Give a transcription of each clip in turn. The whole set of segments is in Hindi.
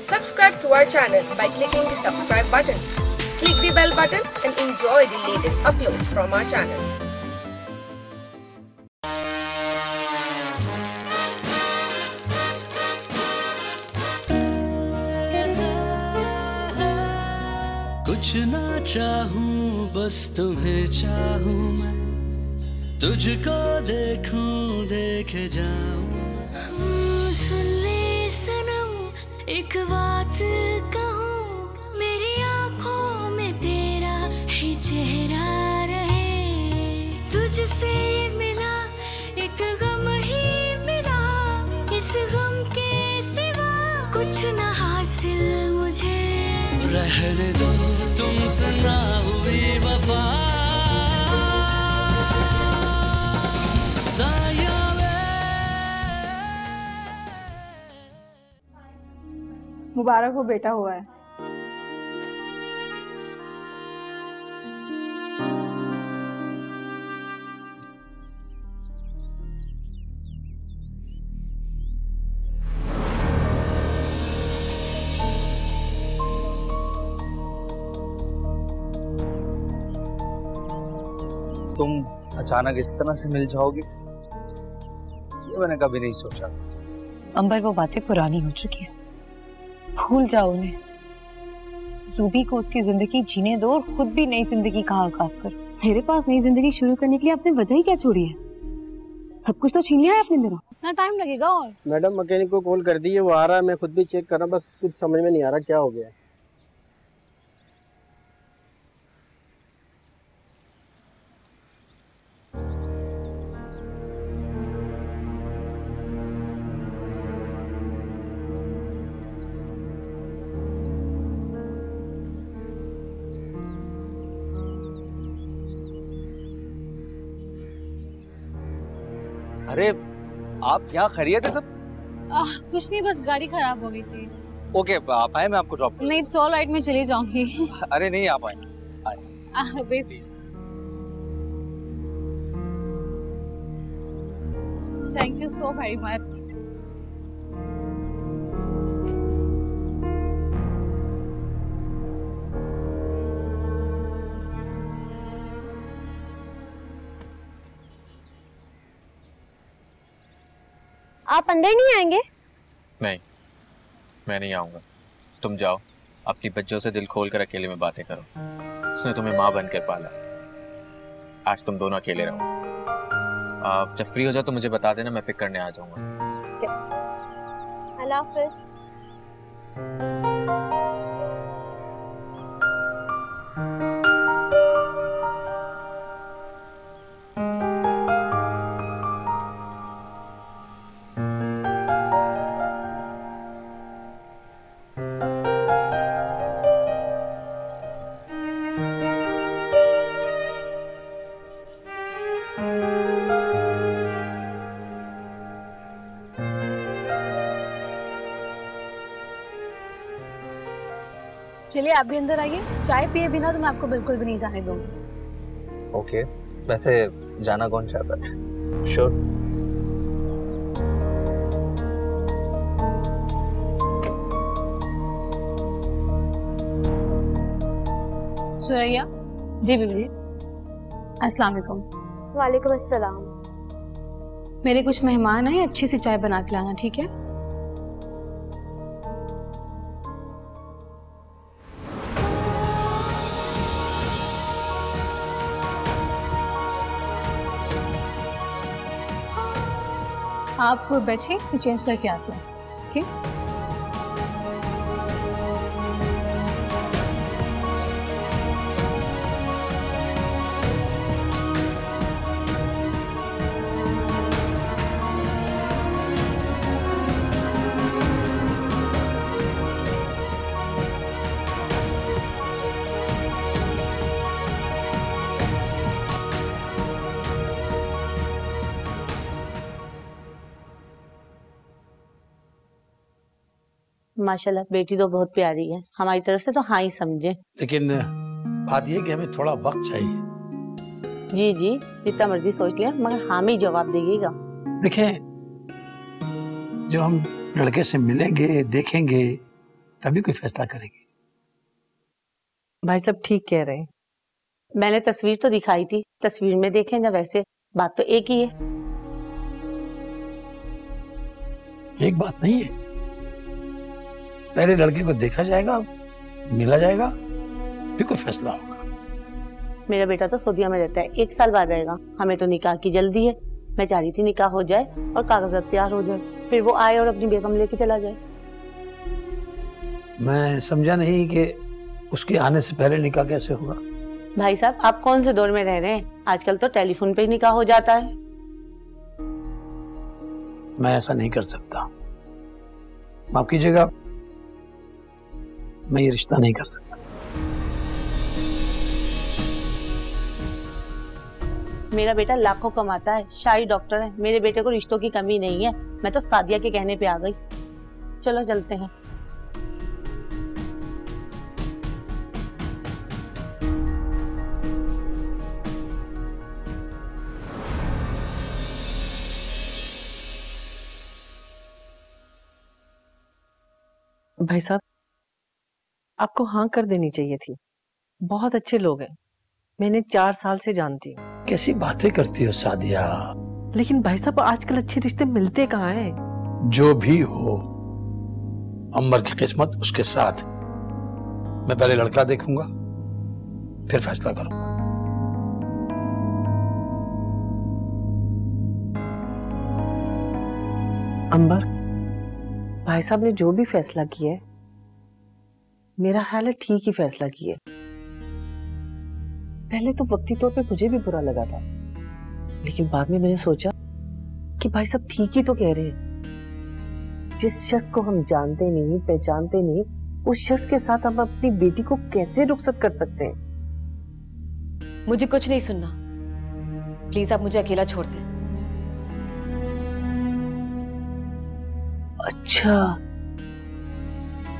Subscribe to our channel by clicking the subscribe button. Click the bell button and enjoy the latest uploads from our channel. कुछ ना चाहूं बस तुम्हें चाहूं मैं, तुझको देखूं देखे जाऊं। सुन ले सनम एक बात कहूं, मेरी आंखों में तेरा ही चेहरा रहे। तुझसे मिला एक गम ही मिला, इस गम के सिवा कुछ ना हासिल मुझे। रहने दो तुमसे ना हुई वफा, साया मुबारक हो, बेटा हुआ है। तुम अचानक इस तरह से मिल जाओगी, ये मैंने कभी नहीं सोचा। अंबर, वो बातें पुरानी हो चुकी है, भूल जाओ उन्हें। ज़ुबी को उसकी जिंदगी जीने दो और खुद भी नई जिंदगी का आगाज करो। मेरे पास नई जिंदगी शुरू करने के लिए आपने वजह ही क्या छोड़ी है? सब कुछ तो छीन लिया है आपने मेरा। इतना टाइम लगेगा? और मैडम मैकेनिक को कॉल कर दी है, वो आ रहा है, मैं खुद भी चेक कर रहा, बस कुछ समझ में नहीं आ रहा क्या हो गया है। अरे आप यहाँ खैरियत है सब? कुछ नहीं, बस गाड़ी खराब हो गई थी। ओके, आप आए, मैं आपको ड्रॉप करूँ। नहीं, इट्स ऑल राइट, मैं चली जाऊंगी। अरे नहीं, आप आए। Thank you so very much. आप अंदर नहीं आएंगे? नहीं, मैं नहीं आऊंगा। तुम जाओ, अपनी बच्चों से दिल खोल कर अकेले में बातें करो। उसने तुम्हें माँ बनकर पाला, आज तुम दोनों अकेले रहो। आप जब फ्री हो जाओ तो मुझे बता देना, मैं पिक करने आ जाऊंगा। अल्लाह हाफ़िज़। चलिए आप भी अंदर आइए, चाय पिए बिना तो मैं आपको बिल्कुल भी नहीं जाने दूंगी। ओके, वैसे जाना कौन चाहता है? श्योर। सुरैया। जी बीबी। अस्सलाम वालेकुम। वालेकुम अस्सलाम। मेरे कुछ मेहमान आए, अच्छी सी चाय बना के लाना, ठीक है? आप बैठिए, मैं चेंज करके आती हूँ। ओके? माशाल्लाह बेटी तो बहुत प्यारी है, हमारी तरफ से तो हाँ ही समझे। लेकिन बात यह कि हमें थोड़ा वक्त चाहिए। जी जी जितना मर्जी सोच लें, मगर हाँ में जवाब दीजिएगा। देखें, जब हम लड़के से मिलेंगे देखेंगे तभी कोई फैसला करेगी। भाई सब ठीक कह रहे हैं। मैंने तस्वीर तो दिखाई थी, तस्वीर में देखें ना, वैसे बात तो एक ही है। एक बात नहीं है, पहले लड़के को देखा जाएगा, मिला जाएगा, फिर कोई फैसला होगा। मेरा बेटा तो सऊदीया में रहता है, 1 साल बाद आएगा। हमें तो निकाह की जल्दी है। मैं चाह रही थी निकाह हो जाए और कागजात तैयार हो जाए, फिर वो आए और अपनी बेगम लेके चला जाए। मैं समझा नहीं कि उसके आने से पहले निकाह कैसे होगा। भाई साहब, आप कौन से दौर में रह रहे हैं? आजकल तो टेलीफोन पे ही निकाह हो जाता है। मैं ऐसा नहीं कर सकता, माफ कीजिएगा, मैं ये रिश्ता नहीं कर सकता। मेरा बेटा लाखों कमाता है, शाही डॉक्टर है। मेरे बेटे को रिश्तों की कमी नहीं है। मैं तो सादिया के कहने पे आ गई। चलो चलते हैं। भाई साहब, आपको हाँ कर देनी चाहिए थी। बहुत अच्छे लोग हैं, मैंने 4 साल से जानती हूँ। कैसी बातें करती हो सादिया? लेकिन भाई साहब, आजकल अच्छे रिश्ते मिलते कहाँ हैं? जो भी हो, अम्बर की किस्मत उसके साथ। मैं पहले लड़का देखूंगा, फिर फैसला करूंगा। अंबर, भाई साहब ने जो भी फैसला किया है, मेरा ख्याल है ठीक ही फैसला किया। पहले तो वक्ती तौर पे मुझे भी बुरा लगा था, लेकिन बाद में मैंने सोचा कि भाई साहब ठीक ही तो कह रहे हैं। जिस शख्स को हम जानते नहीं, पहचानते नहीं, उस शख्स के साथ हम अपनी बेटी को कैसे रुखसत कर सकते हैं? मुझे कुछ नहीं सुनना, प्लीज आप मुझे अकेला छोड़ दें। अच्छा,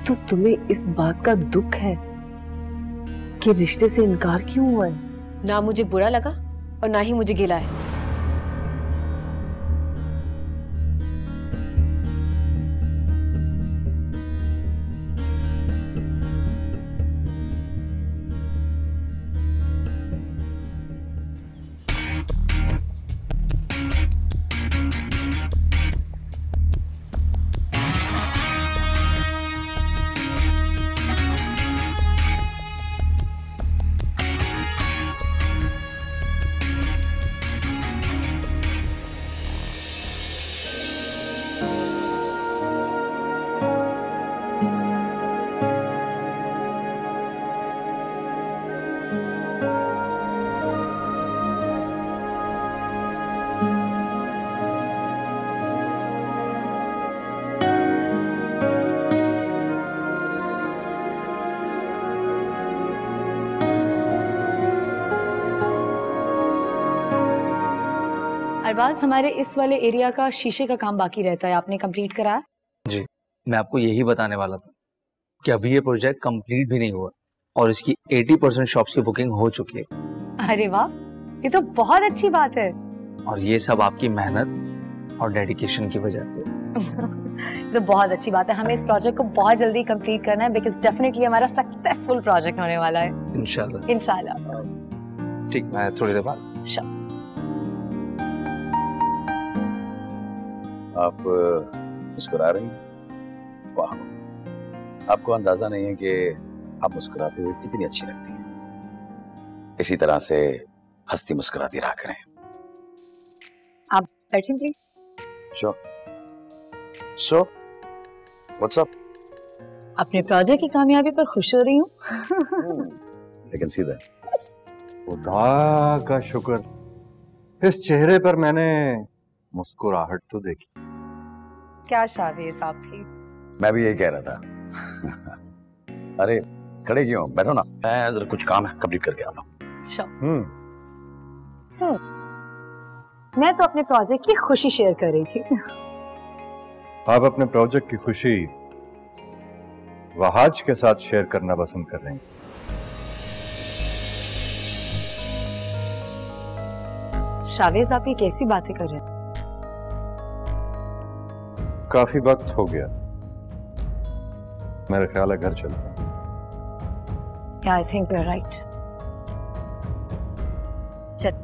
तो तुम्हें इस बात का दुख है कि रिश्ते से इनकार क्यों हुआ है? ना मुझे बुरा लगा और ना ही मुझे गिला है। अरबाज, हमारे इस वाले एरिया का शीशे का काम बाकी रहता है, आपने कंप्लीट कराया? जी, मैं आपको यही बताने वाला था कि अभी ये प्रोजेक्ट कंप्लीट भी नहीं हुआ और इसकी 80% शॉप्स की बुकिंग हो चुकी है। अरे वाह, ये तो बहुत अच्छी बात है। और ये सब आपकी मेहनत और डेडिकेशन की वजह से। तो बहुत अच्छी बात है। हमें इस प्रोजेक्ट को बहुत जल्दी कंप्लीट करना है, बिकॉज डेफिनेटली हमारा सक्सेसफुल प्रोजेक्ट होने वाला है। इंशाल्लाह। इंशाल्लाह। ठीक, मैं थोड़ी देर बाद। आप मुस्कुरा रही हैं? वाह, आपको अंदाजा नहीं है कि आप मुस्कुराते हुए कितनी अच्छी लगती हैं। इसी तरह से हंसती मुस्कुराती रहा करें। आप बैठें प्लीज। So, what's up? अपने प्रोजेक्ट की कामयाबी पर खुश हो रही हूँ। I can see that. खुदा का शुक्र, इस चेहरे पर मैंने मुस्कुराहट तो देखी। क्या शाबाश आपकी। मैं भी यही कह रहा था। अरे खड़े क्यों, बैठो ना, मैं जरा कुछ काम है कंप्लीट करके आता हूँ। मैं तो अपने प्रोजेक्ट की खुशी शेयर कर रही थी। आप अपने प्रोजेक्ट की खुशी वहाज के साथ शेयर करना पसंद कर रहे हैं। शावेज, आप ये कैसी बातें कर रहे हैं? काफी वक्त हो गया मेरा ख्याल है घर चलते हैं। Yeah, I think you're right. चल।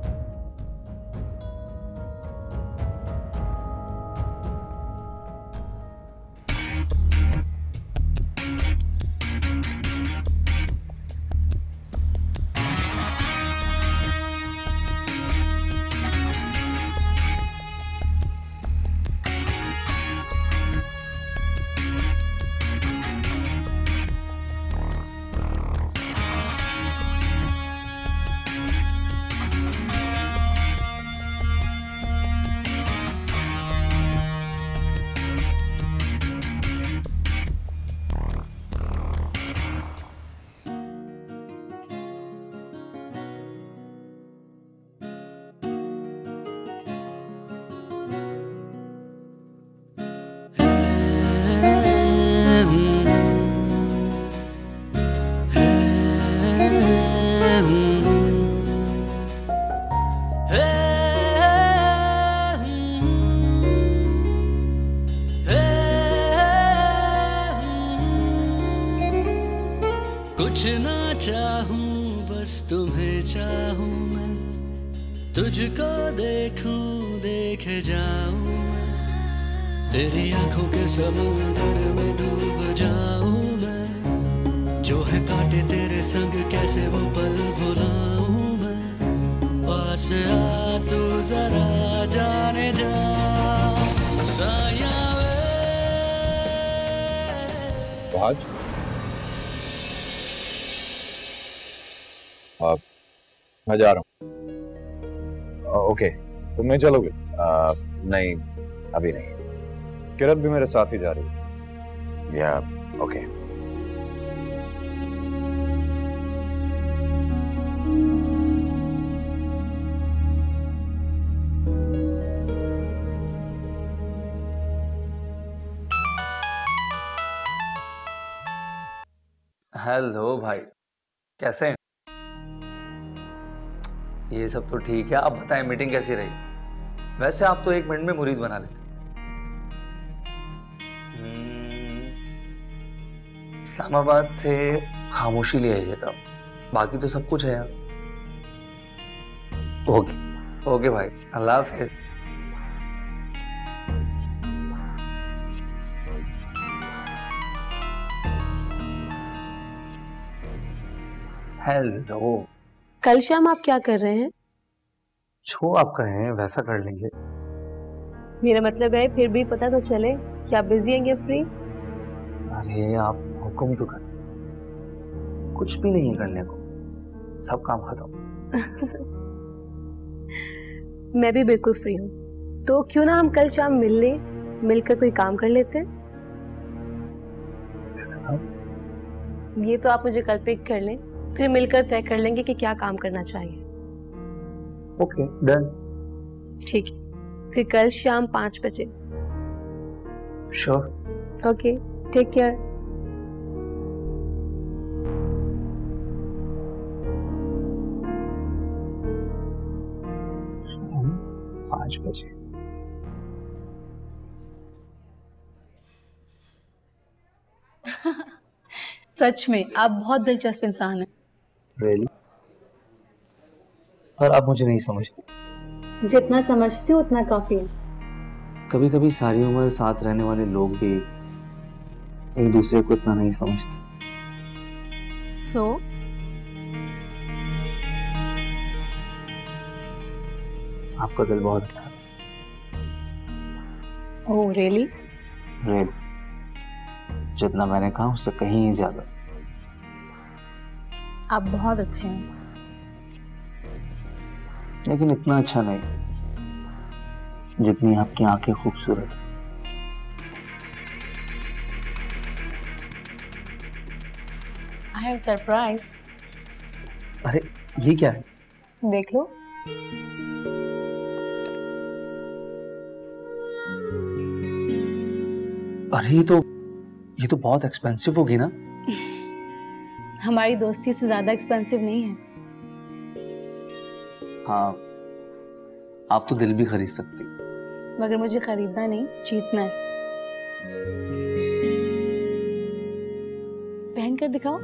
कुछ ना चाहूं बस तुम्हें चाहूं मैं, तुझको देखूं देखे जाऊं मैं, तेरी आंखों के समुंदर में डूब जाऊं मैं, जो है काटे तेरे संग कैसे वो पल भुलाऊं मैं, पास आ तू जरा जाने जा साया आज मैं जा रहा हूँ। ओके, तुम नहीं चलोगे? नहीं, अभी नहीं। किरत भी मेरे साथ ही जा रही है। या ओके। हेलो भाई, कैसे हैं? ये सब तो ठीक है, आप बताएं मीटिंग कैसी रही? वैसे आप तो 1 मिनट में मुरीद बना लेते। इस्लामाबाद से खामोशी ले आइएगा, बाकी तो सब कुछ है यार। ओके ओके भाई, अल्लाह हाफिज़। हेलो। कल शाम आप क्या कर रहे हैं? जो आप कहें वैसा कर लेंगे। मेरा मतलब है फिर भी पता तो चले कि आप बिजी हैं या फ्री। अरे आप हुक्म तो कर, कुछ भी नहीं है करने को, सब काम खत्म। मैं भी बिल्कुल फ्री हूँ, तो क्यों ना हम कल शाम मिल लें, मिलकर कोई काम कर लेते हैं। ऐसा काम? ये तो आप मुझे कल पिक कर लें, फिर मिलकर तय कर लेंगे कि क्या काम करना चाहिए। Okay done. ठीक है, फिर कल शाम 5 बजे। श्योर। Okay, take care. शाम 5 बजे। सच में आप बहुत दिलचस्प इंसान हैं। Really? पर आप मुझे नहीं समझते। जितना समझती हूँ उतना काफी है। कभी कभी सारी उम्र साथ रहने वाले लोग भी एक दूसरे को इतना नहीं समझते। So? आपका दिल बहुत अच्छा है। Oh, really? Really? जितना मैंने कहा उससे कहीं ज्यादा। आप बहुत अच्छे हैं, लेकिन इतना अच्छा नहीं जितनी आपकी आंखें खूबसूरत। I have surprise. अरे ये क्या है? देख लो। अरे ये तो बहुत एक्सपेंसिव होगी ना? हमारी दोस्ती से ज्यादा एक्सपेंसिव नहीं है। हाँ, आप तो दिल भी खरीद सकती। मगर मुझे खरीदना नहीं, जीतना है। पहन कर दिखाओ।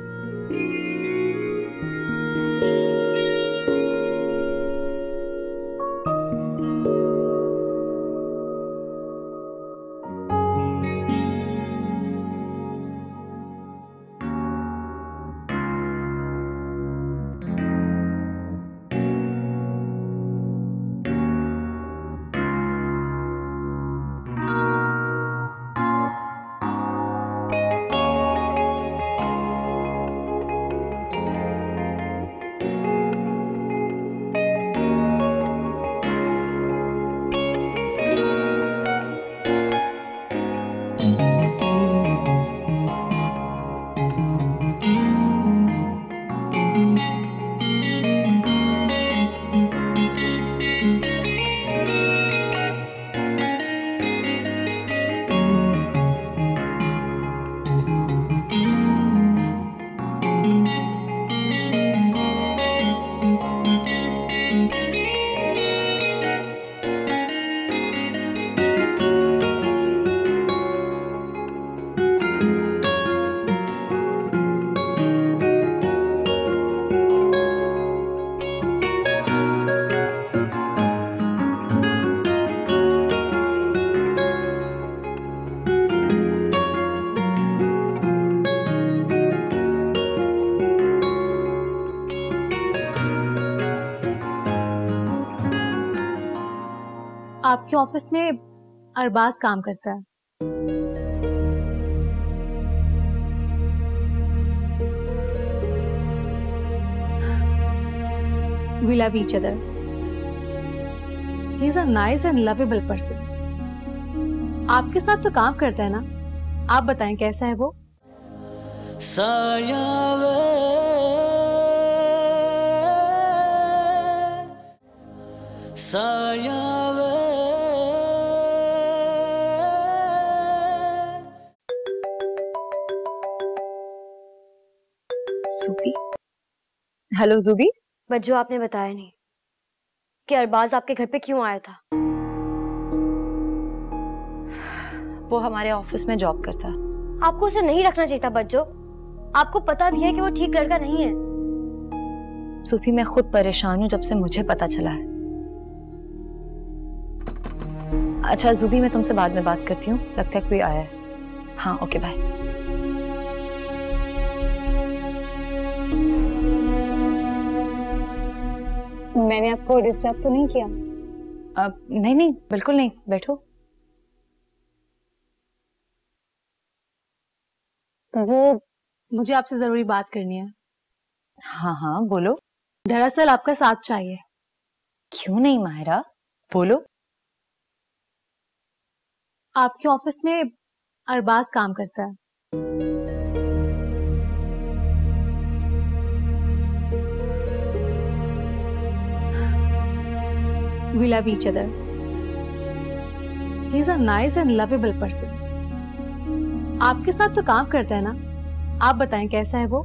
आपके ऑफिस में अरबाज काम करता है। We love each other. He is a nice and lovable person. आपके साथ तो काम करता है ना? आप बताएं कैसा है वो? ज़ुबी? हेलो ज़ुबी? बज्जो, आपने बताया नहीं कि अरबाज आपके घर पे क्यों आया था। वो हमारे ऑफिस में जॉब करता है। आपको उसे नहीं रखना चाहिए था बज्जो। आपको पता भी है कि वो ठीक लड़का नहीं है। ज़ुबी, मैं खुद परेशान हूँ जब से मुझे पता चला है। अच्छा ज़ुबी, मैं तुमसे बाद में बात करती हूँ, लगता है कोई आया है। हाँ ओके बाय। मैंने आपको डिस्टर्ब तो नहीं किया? नहीं नहीं, बिल्कुल नहीं, बैठो। वो मुझे आपसे जरूरी बात करनी है। हाँ हाँ बोलो। दरअसल आपका साथ चाहिए। क्यों नहीं माहिरा, बोलो। आपके ऑफिस में अरबाज काम करता है। We love each other. He is a nice and lovable person. आपके साथ तो काम करता है ना? आप बताएं कैसा है वो?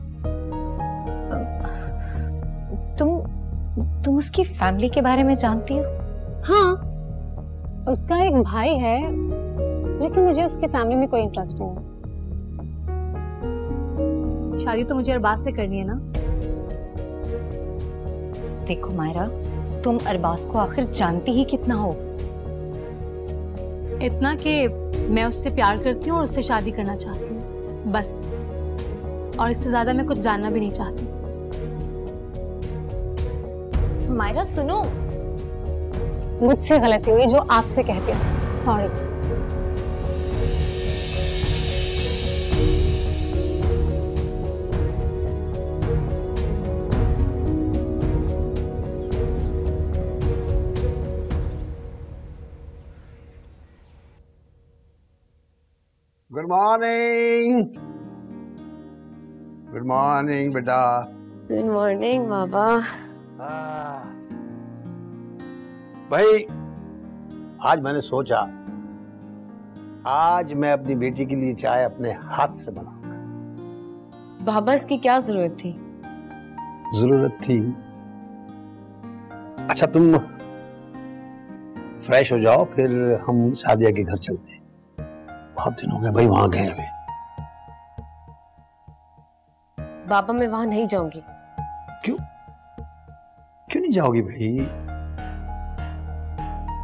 तुम उसकी फैमिली के बारे में जानती हो? हाँ, उसका एक भाई है, लेकिन मुझे उसके फैमिली में कोई इंटरेस्ट नहीं है। शादी तो मुझे अरबाज से करनी है ना? देखो मायरा, तुम अरबाज को आखिर जानती ही कितना हो? इतना कि मैं उससे प्यार करती हूँ और उससे शादी करना चाहती हूँ, बस। और इससे ज्यादा मैं कुछ जानना भी नहीं चाहती। मायरा सुनो, मुझसे गलती हुई जो आपसे कहती हूँ, sorry. Good morning. Good morning बेटा। गुड मॉर्निंग बाबा। भाई आज मैंने सोचा आज मैं अपनी बेटी के लिए चाय अपने हाथ से बनाऊंगा। बाबा इसकी क्या जरूरत थी? जरूरत थी? अच्छा तुम फ्रेश हो जाओ, फिर हम सादिया के घर चलते हैं। बहुत दिन हो गए भाई वहां गए हुए। बाबा मैं वहां नहीं जाऊंगी। क्यों नहीं जाओगी भाई?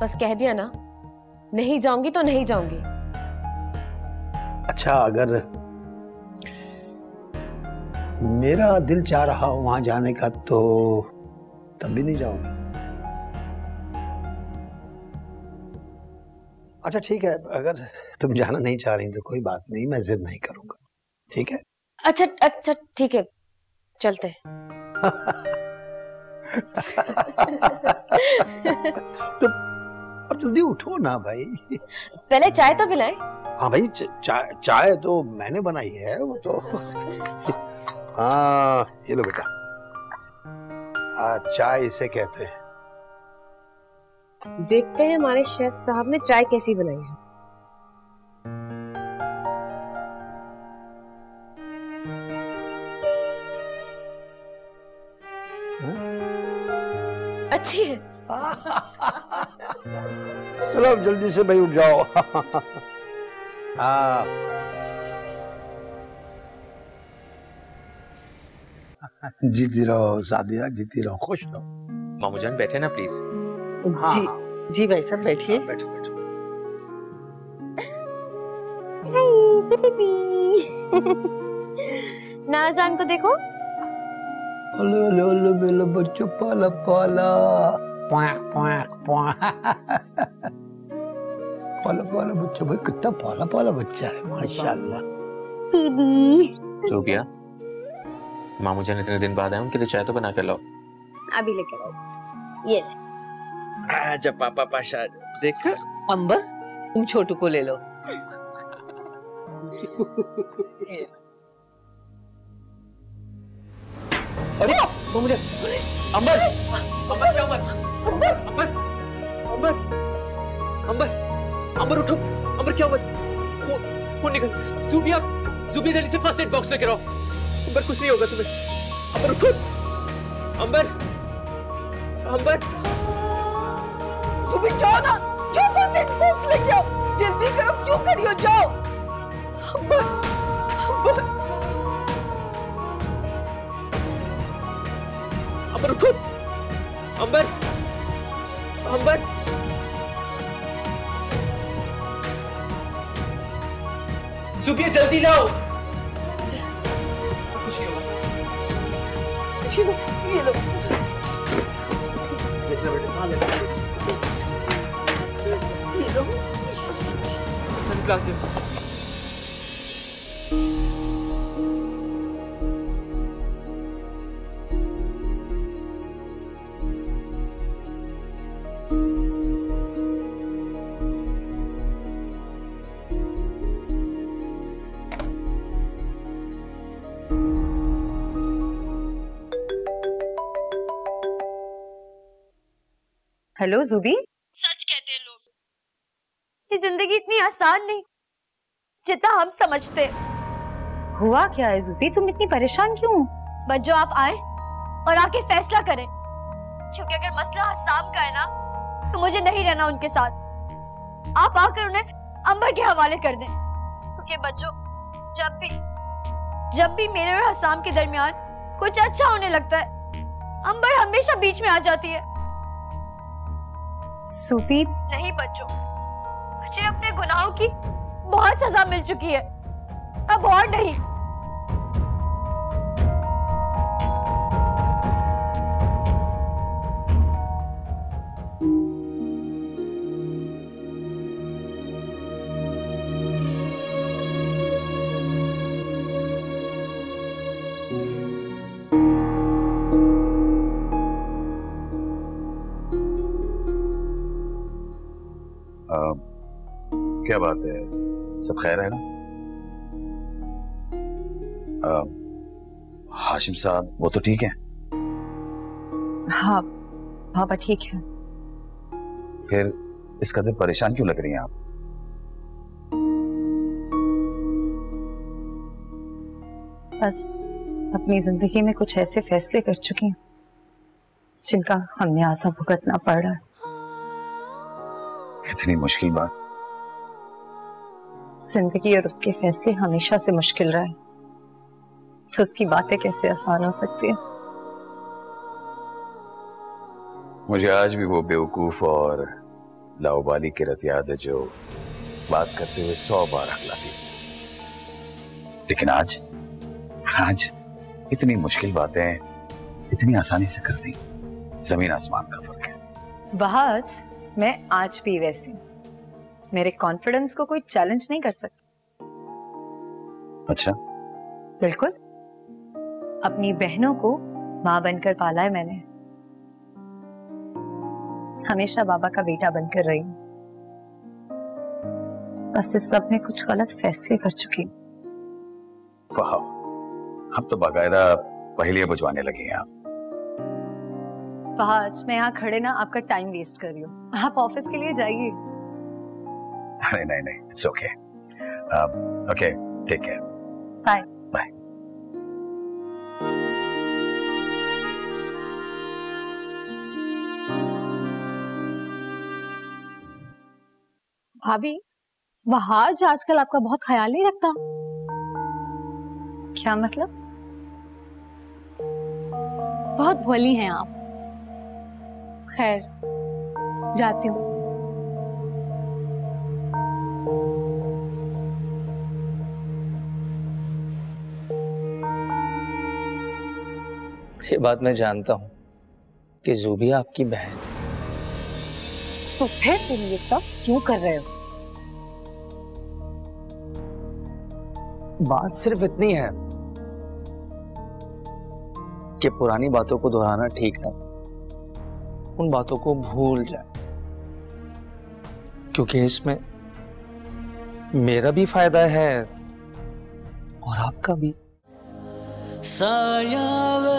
बस कह दिया ना, नहीं जाऊंगी तो नहीं जाऊंगी। अच्छा, अगर मेरा दिल चाह रहा हो वहां जाने का तो तब भी नहीं जाओगी? अच्छा ठीक है, अगर तुम जाना नहीं चाह रही तो कोई बात नहीं, मैं जिद नहीं करूंगा, ठीक है? अच्छा ठीक है, चलते हैं। तो अब जल्दी उठो ना भाई। पहले चाय तो पिलाए। हाँ भाई, चाय तो मैंने बनाई है, वो तो हाँ ये लो बेटा, चाय इसे कहते हैं। देखते हैं हमारे शेफ साहब ने चाय कैसी बनाई है। अच्छी है। चलो अब जल्दी से भाई उठ जाओ। हाँ जीती रहो सादिया, जीती रहो, खुश रहो। मामू जान बैठे ना प्लीज। हाँ, जी भाई साहब बैठिए। बैठो बैठो। नाना जान को देखो। ओले ओले ओले मेरा बच्चा पाला पाला, पाक पाक पाक, पाला पाला बच्चा। भाई कितना पाला पाला बच्चा है, माशाल्लाह। सूफिया, मामू जान इतने दिन बाद आए, उनके लिए चाय तो बना कर लाओ। अभी लेकर आओ। ये आजा पापा पाशा। देख अंबर, तुम छोटू को ले लो। अरे वो मुझे अंबर अंबर क्या हुआ? अंबर अंबर अंबर अंबर अंबर उठो। अंबर क्या हुआ? फोन निकल। जुबिया जल्दी से फर्स्ट एड बॉक्स लेकर आओ। अंबर कुछ नहीं होगा तुम्हें। अंबर उठो। अंबर अंबर सुबह जाओ ना, जाओ फर्स्ट एड बॉक्स लेके आओ, जल्दी करो, क्यों खड़ी हो, जाओ। अंबर अंबर अंबर उठो। अंबर अंबर सुबिया जल्दी लाओ। खुशी होगा। ये लो। ये लो। क्लास दे। हेलो जुबी। सच कहते हैं लोग, ये जिंदगी इतनी आसान नहीं जितना हम समझते। हुआ क्या है जुबी, तुम इतनी परेशान क्यों? बस जो आप आए और आके फैसला करें, क्योंकि अगर मसला हसाम का है ना तो मुझे नहीं रहना उनके साथ। आप आकर उन्हें अंबर के हवाले कर दें, क्योंकि बच्चों जब भी मेरे और हसाम के दरमियान कुछ अच्छा होने लगता है, अंबर हमेशा बीच में आ जाती है। सुबी नहीं बच्चों, मुझे अपने गुनाहों की बहुत सजा मिल चुकी है, अब और नहीं। क्या बात है, सब खैर है ना? हाशिम साहब वो तो ठीक है? हाँ पापा ठीक है। फिर इस कदर परेशान क्यों लग रही हैं आप? बस अपनी जिंदगी में कुछ ऐसे फैसले कर चुकी हूँ जिनका हमें आसा भुगतना पड़ रहा है। इतनी मुश्किल बात? जिंदगी और उसके फैसले हमेशा से मुश्किल रहा है, तो उसकी बातें कैसे आसान हो सकती है? मुझे आज भी वो बेवकूफ और लाउबाली किरत याद है जो बात करते हुए 100 बार हकलाती। लेकिन आज इतनी मुश्किल बातें इतनी आसानी से करती। जमीन आसमान का फर्क है। वहाज, मैं आज भी वैसी हूं। मेरे कॉन्फिडेंस को कोई चैलेंज नहीं कर सकता। अच्छा? बिल्कुल। अपनी बहनों को माँ बनकर पाला है मैंने। हमेशा बाबा का बेटा बनकर रही हूं। बस इस सब में कुछ गलत फैसले कर चुकी हूँ। वाह, अब तो बाकायदा पहेलियां बुझवाने लगी हैं आप। आज मैं यहाँ खड़े ना आपका टाइम वेस्ट कर रही हूँ। आप ऑफिस के लिए जाइए। अरे नहीं, it's okay. Okay, take care. Bye. Bye. भाभी, वहाज आजकल आपका बहुत ख्याल नहीं रखता। क्या मतलब? बहुत भोली हैं आप। खैर, जाती हूँ। ये बात मैं जानता हूँ कि ज़ूबी आपकी बहन। तो फिर तुम ये सब क्यों कर रहे हो? बात सिर्फ इतनी है कि पुरानी बातों को दोहराना ठीक नहीं। उन बातों को भूल जाए, क्योंकि इसमें मेरा भी फायदा है और आपका भी। साया वे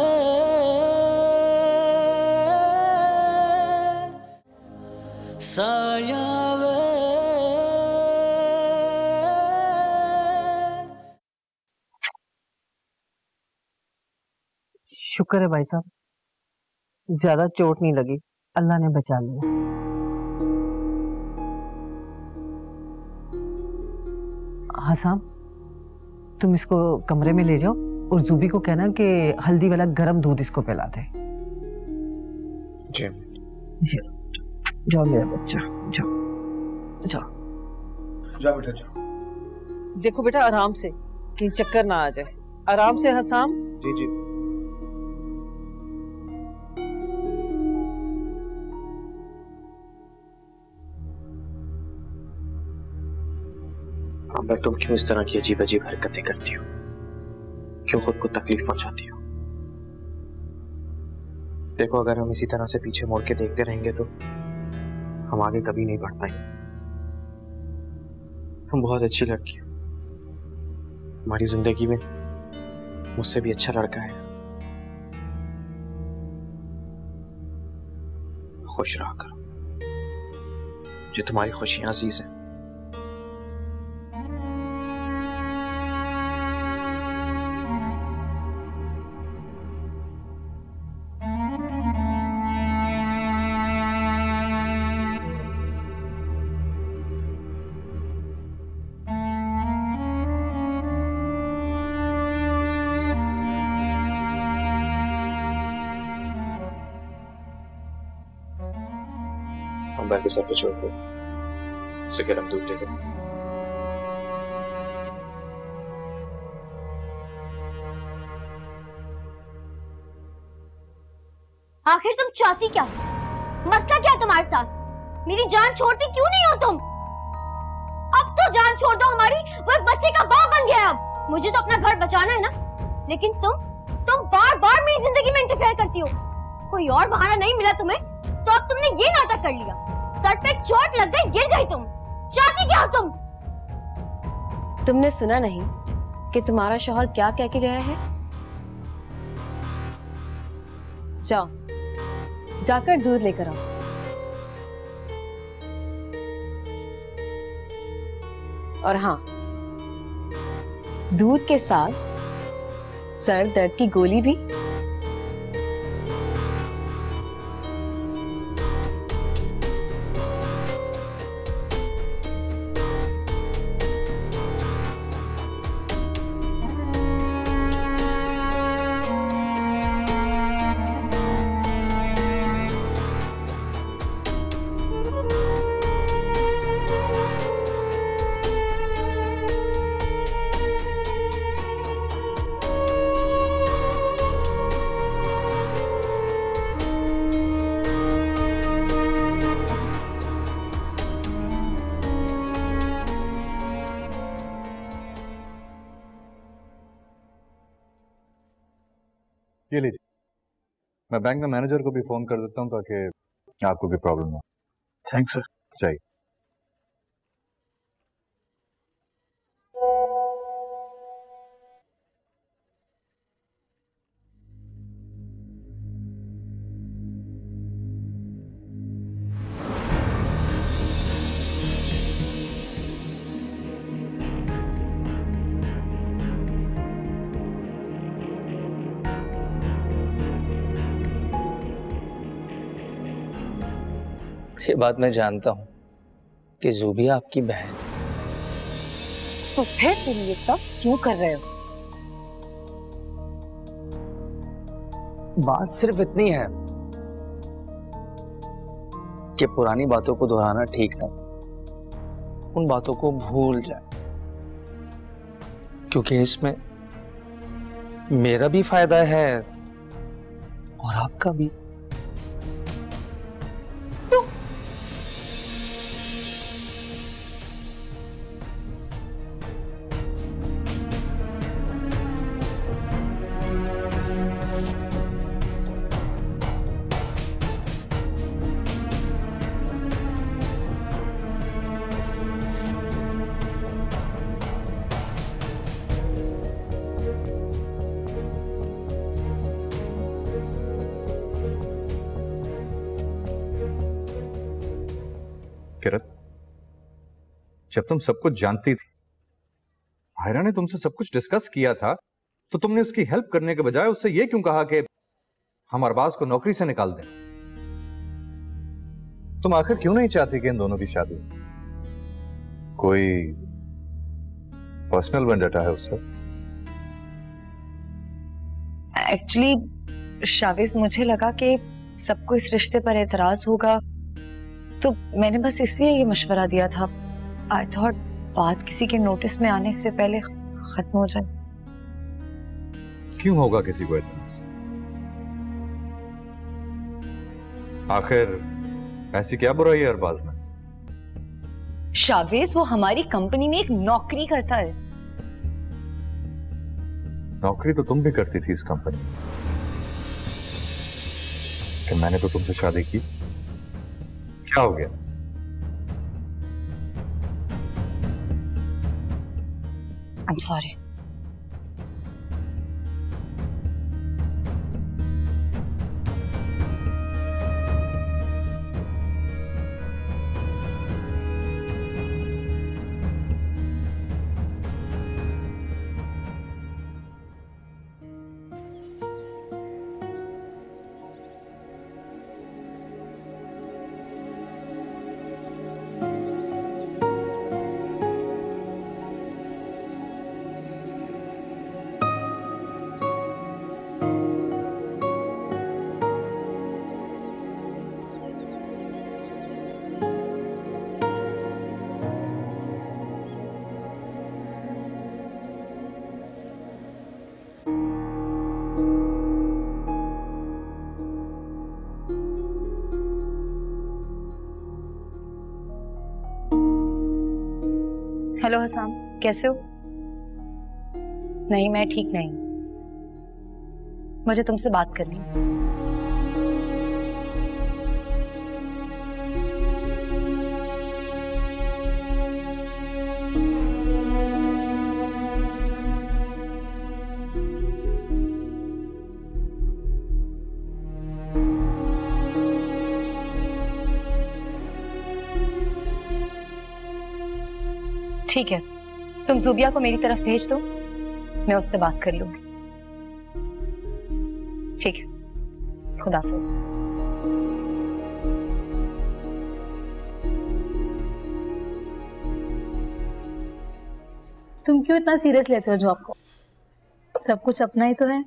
साया वे शुक्र है भाई साहब, ज्यादा चोट नहीं लगी, अल्लाह ने बचा लिया। हाँ साहब, तुम इसको कमरे में ले जाओ और ज़ूबी को कहना कि हल्दी वाला गरम दूध इसको पिला दे। जी। जाओ मेरा बच्चा, जाओ जाओ जाओ बेटा जाओ। देखो बेटा, आराम से, कहीं चक्कर ना आ जाए। आराम से हसाम। जी जी। अम्बर, तुम क्यों इस तरह की अजीब अजीब हरकतें करती हो? क्यों खुद को तकलीफ पहुंचाती हो? देखो, अगर हम इसी तरह से पीछे मुड़ के देखते रहेंगे तो हम आगे कभी नहीं बढ़ पाएंगे। तुम बहुत अच्छी लड़की हो। हमारी जिंदगी में मुझसे भी अच्छा लड़का है। खुश रहा करो, मुझे तुम्हारी खुशियां अजीज हैं। अंबर के सर पे छोड़ दो, उसे गरम दूध दे दो। आखिर तुम चाहती क्या? मसला क्या है तुम्हारे साथ? मेरी जान छोड़ती क्यों नहीं हो तुम? अब तो जान छोड़ दो हमारी। वो एक बच्चे का बाप बन गया। अब मुझे तो अपना घर बचाना है ना, लेकिन तुम बार बार मेरी जिंदगी में इंटरफेयर करती हो। कोई और बहाना नहीं मिला तुम्हें तो अब तुमने ये नाटक कर लिया। सर पे चोट लग गई, गिर गई तुम। चाहती क्या हो तुम? तुमने सुना नहीं कि तुम्हारा शौहर क्या कह के गया है? जाओ, जाकर दूध लेकर आओ। और हाँ, दूध के साथ सर दर्द की गोली भी। ये लीजिए, मैं बैंक में मैनेजर को भी फोन कर देता हूँ ताकि आपको भी प्रॉब्लम ना हो। Thanks sir. चाहिए। ये बात मैं जानता हूँ कि ज़ूबिया आपकी बहन। तो फिर तुम ये सब क्यों कर रहे हो? बात सिर्फ इतनी है कि पुरानी बातों को दोहराना ठीक नहीं, उन बातों को भूल जाए, क्योंकि इसमें मेरा भी फायदा है और आपका भी। किरत, जब तुम सब कुछ जानती थी, आयरा ने तुमसे सब कुछ डिस्कस किया था, तो तुमने उसकी हेल्प करने के बजाय उससे यह क्यों कहा कि हम अरबाज को नौकरी से निकाल दें? तुम आखिर क्यों नहीं चाहती कि इन दोनों की शादी? कोई पर्सनल वेंडेटा है उससे? एक्चुअली शाविज, मुझे लगा कि सबको इस रिश्ते पर एतराज होगा, तो मैंने बस इसलिए ये मशवरा दिया था। आई थॉट बात किसी के नोटिस में आने से पहले खत्म हो जाए। क्यों होगा किसी को एतराज? आखिर ऐसी क्या बुराई है अरबाज में? शावेज, वो हमारी कंपनी में एक नौकरी करता है। नौकरी तो तुम भी करती थी इस कंपनी में, कि मैंने तो तुमसे शादी की। क्या हो गया? I'm sorry. हेलो हसाम, कैसे हो? नहीं, मैं ठीक नहीं, मुझे तुमसे बात करनी है। ठीक है, तुम ज़ूबिया को मेरी तरफ भेज दो, मैं उससे बात कर लूंगी। ठीक है, खुदाफिज। तुम क्यों इतना सीरियस लेते हो जॉब को? सब कुछ अपना ही तो है।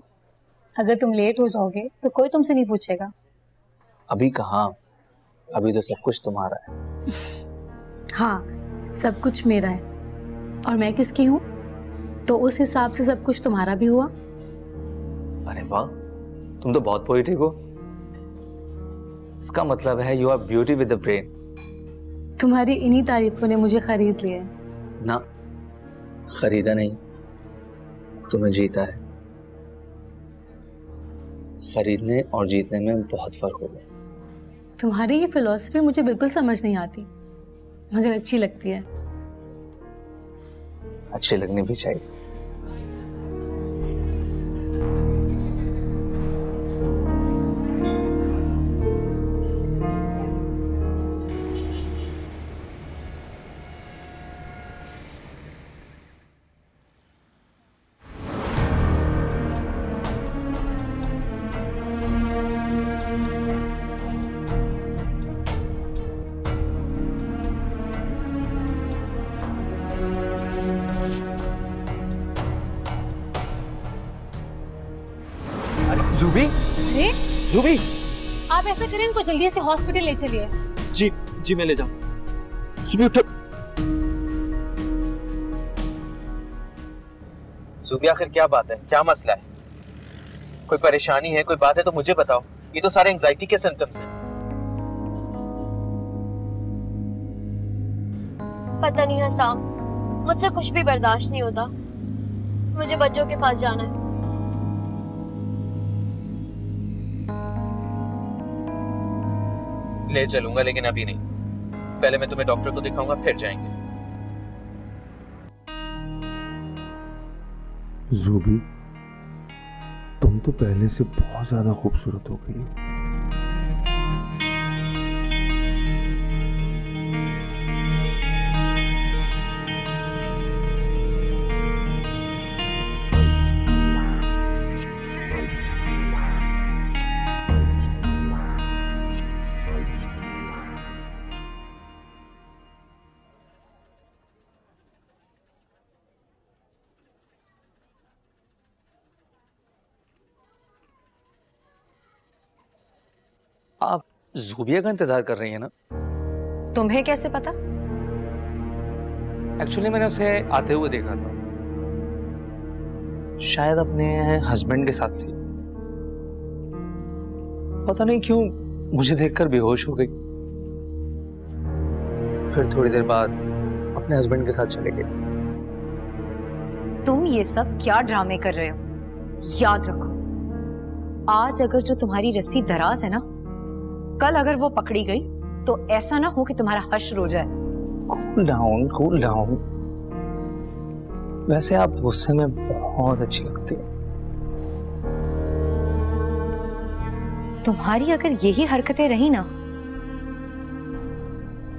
अगर तुम लेट हो जाओगे तो कोई तुमसे नहीं पूछेगा। अभी कहाँ, अभी तो सब कुछ तुम्हारा है। हाँ, सब कुछ मेरा है और मैं किसकी हूँ, तो उस हिसाब से सब कुछ तुम्हारा भी हुआ। अरे वाह, तुम तो बहुत पोएटिक हो। इसका मतलब है you are beauty with the brain. तुम्हारी इन्हीं तारीफों ने मुझे खरीद लिया है। ना, खरीदा नहीं, तुम्हें जीता है। खरीदने और जीतने में बहुत फर्क होगा। तुम्हारी ये फिलॉसफी मुझे बिल्कुल समझ नहीं आती, मगर अच्छी लगती है। अच्छी लगनी भी चाहिए। ज़ुबी, अरे ज़ुबी, आप ऐसा करें, इनको जल्दी से हॉस्पिटल ले चलिए। जी जी मैं ले जाऊं। ज़ुबी उठो। ज़ुबी आखिर क्या बात है, क्या मसला है? कोई परेशानी है, कोई बात है तो मुझे बताओ। ये तो सारे एंजाइटी के सिम्टम्स हैं। पता नहीं हसाम, मुझसे कुछ भी बर्दाश्त नहीं होता। मुझे बच्चों के पास जाना है। ले चलूंगा लेकिन अभी नहीं, पहले मैं तुम्हें डॉक्टर को दिखाऊंगा, फिर जाएंगे। ज़ुबी, तुम तो पहले से बहुत ज्यादा खूबसूरत हो गई हो। आप ज़ुबिया का इंतजार कर रही हैं ना? तुम्हें कैसे पता? एक्चुअली मैंने उसे आते हुए देखा था, शायद अपने हस्बैंड के साथ थी। पता नहीं क्यों मुझे देखकर बेहोश हो गई, फिर थोड़ी देर बाद अपने हस्बैंड के साथ चले गए। तुम ये सब क्या ड्रामे कर रहे हो? याद रखो, आज अगर जो तुम्हारी रस्सी दराज है ना, कल अगर वो पकड़ी गई तो ऐसा ना हो कि तुम्हारा हश्र हो जाए। Cool down, cool down. वैसे आप गुस्से में बहुत अच्छी लगती है। तुम्हारी अगर यही हरकतें रही ना,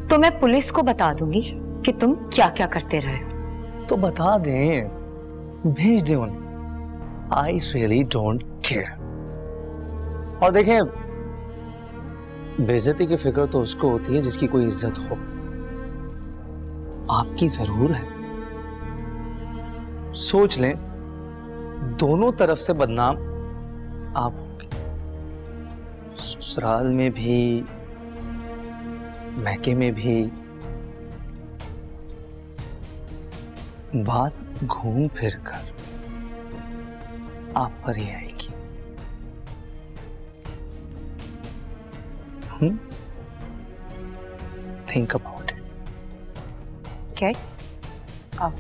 तो मैं पुलिस को बता दूंगी कि तुम क्या क्या करते रहे हो। तो बता दें, भेज दें उन्हें। I really don't care. और देखें, बेइज्जती की फिक्र तो उसको होती है जिसकी कोई इज्जत हो। आपकी जरूर है। सोच लें, दोनों तरफ से बदनाम आप होंगे, ससुराल में भी, मैके में भी। बात घूम फिर कर आप पर ही आएगी। Think about it. Get out.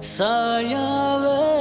साया वे